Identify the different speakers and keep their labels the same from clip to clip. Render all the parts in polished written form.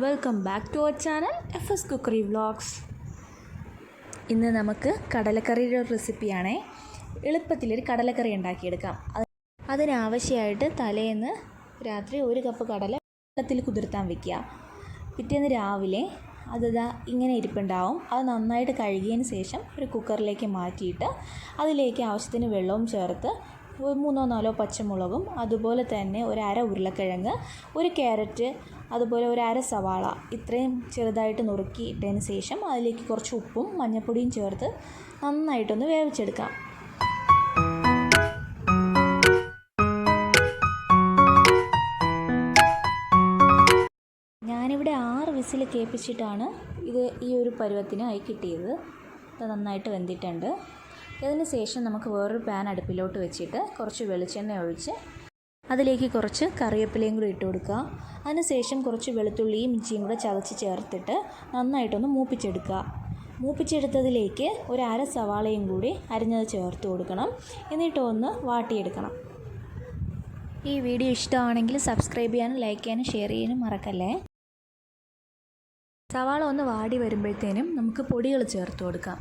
Speaker 1: Welcome back to our channel FS cookery vlogs. ഇന്ന് നമുക്ക് കടലക്കറിയുടെ ഒരു റെസിപ്പിയാണേ. എളുപ്പത്തിലൊരു കടലക്കറി ഉണ്ടാക്കിയെടുക്കാം. അതിനാവശ്യമായിട്ട് തലേന്ന് രാത്രി 1 കപ്പ് കടല വെള്ളത്തിൽ കുതിർത്താൻ വയ്ക്കുക. പിറ്റേന്ന് രാവിലെ ഇങ്ങനെ ഇരിപ്പുണ്ടാവും. അത് നന്നായിട്ട് കഴുകിയതിന് ശേഷം ഒരു കുക്കറിലേക്ക് മാറ്റിയിട്ട് അതിലേക്ക് ആവശ്യത്തിന് വെള്ളവും ചേർത്ത് 3-4 പച്ചമുളകും, അതുപോലെ തന്നെ ഒരു അര ഉരുളക്കിഴങ്ങ്, ഒരു ക്യാരറ്റ്, അതുപോലെ ഒരു അര സവാള ഇത്രയും ചെറുതായിട്ട് നുറുക്കി ഇട്ടതിന് ശേഷം അതിലേക്ക് കുറച്ച് ഉപ്പും മഞ്ഞൾപ്പൊടിയും ചേർത്ത് നന്നായിട്ടൊന്ന് വേവിച്ചെടുക്കാം. ഞാനിവിടെ 6 വിസിൽ കേൾപ്പിച്ചിട്ടാണ് ഈ ഒരു പരുവത്തിനായി കിട്ടിയത്. ഇത് നന്നായിട്ട് വെന്തിട്ടുണ്ട്. ഇതിന് ശേഷം നമുക്ക് വേറൊരു പാൻ അടുപ്പിലോട്ട് വെച്ചിട്ട് കുറച്ച് വെളിച്ചെണ്ണ ഒഴിച്ച് അതിലേക്ക് കുറച്ച് കറിവേപ്പിലയും കൂടി ഇട്ട് കൊടുക്കുക. അതിനുശേഷം കുറച്ച് വെളുത്തുള്ളിയും ഇഞ്ചിയും കൂടെ ചതച്ച് ചേർത്തിട്ട് നന്നായിട്ടൊന്ന് മൂപ്പിച്ചെടുക്കുക. മൂപ്പിച്ചെടുത്തതിലേക്ക് ഒരു അര സവാളയും കൂടി അരിഞ്ഞത് ചേർത്ത് കൊടുക്കണം. എന്നിട്ടൊന്ന് വാട്ടിയെടുക്കണം. ഈ വീഡിയോ ഇഷ്ടമാണെങ്കിൽ സബ്സ്ക്രൈബ് ചെയ്യാനും ലൈക്ക് ചെയ്യാനും ഷെയർ ചെയ്യാനും മറക്കല്ലേ. സവാള ഒന്ന് വാടി വരുമ്പോഴത്തേനും നമുക്ക് പൊടികൾ ചേർത്ത് കൊടുക്കാം.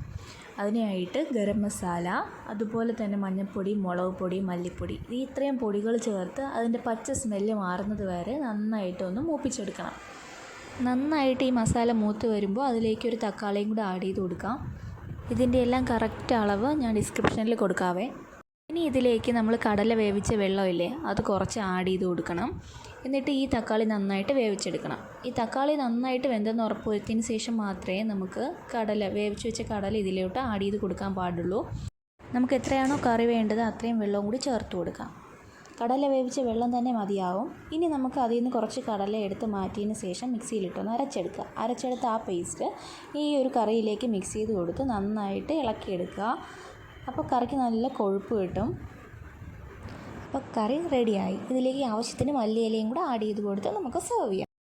Speaker 1: അതിനായിട്ട് ഗരം മസാല, അതുപോലെ തന്നെ മഞ്ഞൾപ്പൊടി, മുളക് പൊടി, മല്ലിപ്പൊടി, ഇത്രയും പൊടികൾ ചേർത്ത് അതിൻ്റെ പച്ച സ്മെല്ല് മാറുന്നത് വരെ നന്നായിട്ടൊന്ന് മൂപ്പിച്ചെടുക്കണം. നന്നായിട്ട് ഈ മസാല മൂത്ത് വരുമ്പോൾ അതിലേക്ക് ഒരു തക്കാളിയും കൂടെ ആഡ് ചെയ്ത് കൊടുക്കാം. ഇതിൻ്റെ എല്ലാം കറക്റ്റ് അളവ് ഞാൻ ഡിസ്ക്രിപ്ഷനിൽ കൊടുക്കാവേ. ഇനി ഇതിലേക്ക് നമ്മൾ കടല വേവിച്ച വെള്ളമില്ലേ, അത് കുറച്ച് ആഡ് ചെയ്ത് കൊടുക്കണം. എന്നിട്ട് ഈ തക്കാളി നന്നായിട്ട് വേവിച്ചെടുക്കണം. ഈ തക്കാളി നന്നായിട്ട് വെന്തെന്ന് ഉറപ്പ് വരുത്തിയതിന് ശേഷം മാത്രമേ നമുക്ക് വേവിച്ച് വെച്ച കടല ഇതിലോട്ട് ആഡ് ചെയ്ത് കൊടുക്കാൻ പാടുള്ളൂ. നമുക്ക് എത്രയാണോ കറി വേണ്ടത് അത്രയും വെള്ളവും കൂടി ചേർത്ത് കൊടുക്കാം. കടല വേവിച്ച വെള്ളം തന്നെ മതിയാവും. ഇനി നമുക്ക് അതിൽ നിന്ന് കുറച്ച് കടല എടുത്ത് മാറ്റിയതിന് ശേഷം മിക്സിയിലിട്ടൊന്ന് അരച്ചെടുക്കുക. അരച്ചെടുത്ത ആ പേസ്റ്റ് ഈ ഒരു കറിയിലേക്ക് മിക്സ് ചെയ്ത് കൊടുത്ത് നന്നായിട്ട് ഇളക്കിയെടുക്കുക. അപ്പോൾ കറിക്ക് നല്ല കൊഴുപ്പ് കിട്ടും. അപ്പോൾ കറി റെഡിയായി. ഇതിലേക്ക് ആവശ്യത്തിന് മല്ലിയിലയും കൂടെ ആഡ് ചെയ്ത് കൊടുത്ത് നമുക്ക് സെർവ് ചെയ്യാം.